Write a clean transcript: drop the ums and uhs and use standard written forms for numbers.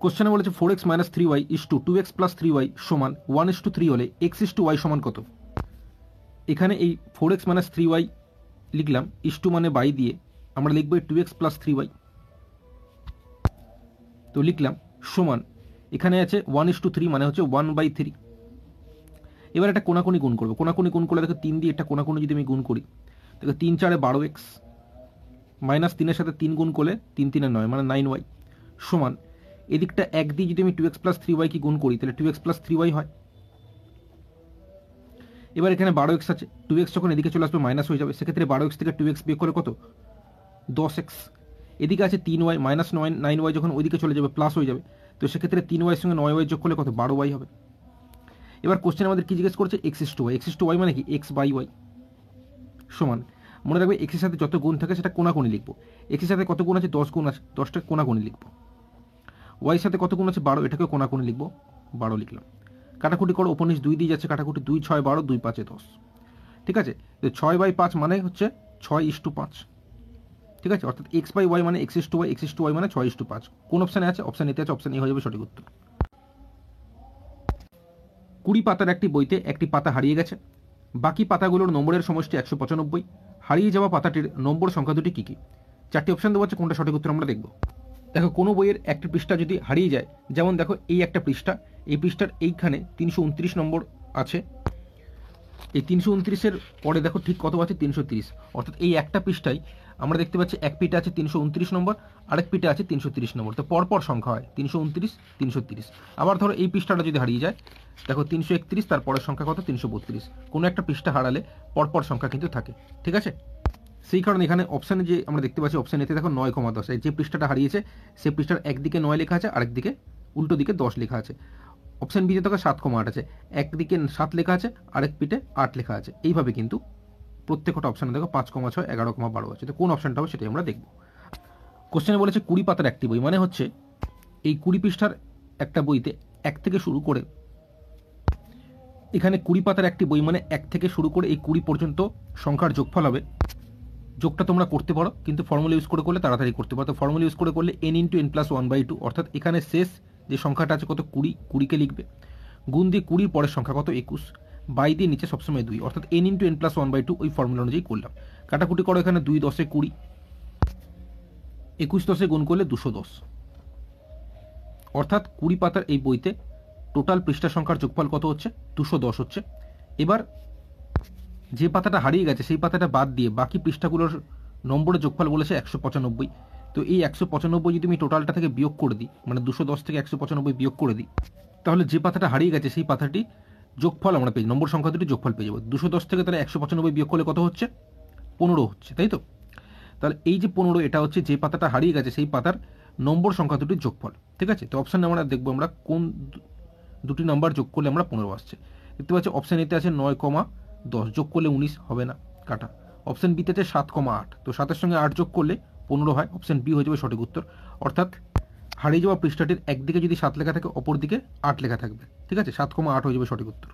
কোশ্চেনে বলেছে 4x - 3y = 2x + 3y সমান 1:3 হলে x:y সমান কত। এখানে এই 4x - 3y লিখলাম, ইস্টু মানে বাই দিয়ে আমরা লিখব 2x + 3y। তো লিখলাম সমান, এখানে আছে 1:3 মানে হচ্ছে 1/3। এবার একটা কোনাকুনি গুণ করবো, কোনাকুনি গুণ করলে দেখো 3 দিয়ে একটা কোনাকুনি যদি আমি গুণ করি, দেখো 3 4 12x মাইনাস 3 এর সাথে 3 গুণ করলে 3 3 9 মানে 9y সমান, এদিকটা 1 দিয়ে যদি আমি 2x + 3y কি গুণ করি তাহলে 2x + 3y হয়। এবার এখানে 12x আছে, 2x যখন এদিকে চলে আসবে মাইনাস হয়ে যাবে, সেক্ষেত্রে 12x থেকে 2x বিয়োগ করে কত 10x। এদিকে আছে 3y মাইনাস 9y যখন ওইদিকে চলে যাবে প্লাস হয়ে যাবে, তো সেক্ষেত্রে 3y সঙ্গে 9y যোগ করলে কত 12y হবে। এবার কোশ্চেন আমাদের কি জিজ্ঞেস করছে x:y, x:y মানে কি x/y সমান, মনে রাখবে x এর সাথে যত গুণ থাকে সেটা কোনাকুনি লিখবো। x এর সাথে কত গুণ আছে 10 গুণ আছে, 10টা কোনাকুনি লিখবো। y এর সাথে কত গুণ আছে 12, এটাকে কোনাকুনি লিখবো, 12 লিখলাম। কাটাকুটি করো, উপর নিচ 2 দিয়ে যাচ্ছে, কাটাকুটি 2 6 12 2 5 10। ঠিক আছে, তো 6/5 মানে হচ্ছে 6:5। ঠিক আছে, অর্থাৎ x/y মানে x:y, x:y মানে 6:5। কোন অপশানে আছে? অপশান এতে আছে, অপশান এ হয়ে যাবে সঠিক উত্তর। 20 পাতার একটি বইতে একটি পাতা হারিয়ে গেছে, বাকি পাতাগুলোর নম্বরের সমষ্টি 195, হারিয়ে যাওয়া পাতাটির নম্বর সংখ্যা দুটি কী কী? 4টি অপশান দেওয়া আছে, কোনটা সঠিক উত্তর আমরা দেখব। দেখো কোনো বইয়ের একটি পৃষ্ঠা যদি হারিয়ে যায়, যেমন দেখো এই একটা পৃষ্ঠা, এই পৃষ্ঠার এইখানে 329 নম্বর আছে, এই 329-এর পরে দেখো ঠিক কত আছে 330, অর্থাৎ এই একটা পৃষ্ঠায় আমরা দেখতে পাচ্ছি এক পিঠে আছে 329 নম্বর, আরেক পিঠে আছে 330 নম্বর, তো পরপর সংখ্যা হয় 329 330। আবার ধরো এই পৃষ্ঠাটা যদি হারিয়ে যায়, দেখো 331, তারপরের সংখ্যা কত 332। কোনো একটা পৃষ্ঠা হারালে পরপর সংখ্যা কিন্তু থাকে। ঠিক আছে, সেই কারণে এখানে অপশানে যে আমরা দেখতে পাচ্ছি, অপশান এতে দেখো 9,10, যে পৃষ্ঠাটা হারিয়েছে সেই পৃষ্ঠার একদিকে 9 লেখা আছে, আরেক দিকে উল্টো দিকে 10 লেখা আছে। অপশান বিতে দেখো 7,8 আছে, একদিকে 7 লেখা আছে, আরেক পিঠে 8 লেখা আছে। এইভাবে কিন্তু প্রত্যেকটা অপশানে দেখো 5,6 11,12 আছে। তো কোন অপশানটা হবে সেটাই আমরা দেখব। কোশ্চেনে বলেছে 20 পাতার একটি বই, মানে হচ্ছে এই 20 পৃষ্ঠার একটা বইতে 1 থেকে শুরু করে, এখানে 20 পাতার একটি বই মানে 1 থেকে শুরু করে এই 20 পর্যন্ত সংখ্যার যোগফল হবে। যোগটা তোমরা করতে পারো, কিন্তু ফর্মুলা ইউজ করে করলে তাড়াতাড়ি করতে পারো। তো ফর্মুলা ইউজ করে করলে n × n + 1/2, অর্থাৎ এখানে শেষ যে সংখ্যাটা আছে কত 20, 20কে লিখবে, গুণ দিয়ে 20 পরের সংখ্যা কত 21, বাই দিয়ে নিচে সবসময় 2, অর্থাৎ n × n + 1/2 ওই ফর্মুলা অনুযায়ী করলাম। কাটাকুটি করো, এখানে 2 10 20, 21 10 গুণ করলে 210, অর্থাৎ 20 পাতার এই বইতে টোটাল পৃষ্ঠা সংখ্যার যোগফল কত হচ্ছে 210 হচ্ছে। এবার যে পাতাটা হারিয়ে গেছে সেই পাতাটা বাদ দিয়ে বাকি পৃষ্ঠাগুলোর নম্বরের যোগফল বলেছে 195। তো এই 195 যদি আমি টোটালটা থেকে বিয়োগ করে দিই, মানে 210 থেকে 195 বিয়োগ করে দিই, তাহলে যে পাতাটা হারিয়ে গেছে সেই পাতাটি যোগফল আমরা পেয়ে, নম্বর সংখ্যা দুটি যোগফল পেয়ে যাবো। 210 থেকে তাহলে 195 বিয়োগ করলে কত হচ্ছে 15 হচ্ছে, তাই তো? তাহলে এই যে 15, এটা হচ্ছে যে পাতাটা হারিয়ে গেছে সেই পাতার নম্বর সংখ্যা দুটির যোগফল। ঠিক আছে, তো অপশানে আমরা দেখবো আমরা কোন দুটি নাম্বার যোগ করলে আমরা 15 আসছে। দেখতে পাচ্ছি অপশান এতে আছে 9,10, যোগ করলে 19 হবে না, কাটা। অপশান বিতে আছে 7,8, তো 7-এর সঙ্গে 8 যোগ করলে 15 হয়, অপশান বি হয়ে যাবে সঠিক উত্তর। অর্থাৎ হারিয়ে যাওয়া পৃষ্ঠাটির একদিকে যদি 7 লেখা থাকে, অপর দিকে 8 লেখা থাকবে। ঠিক আছে, 7,8 হয়ে যাবে সঠিক উত্তর।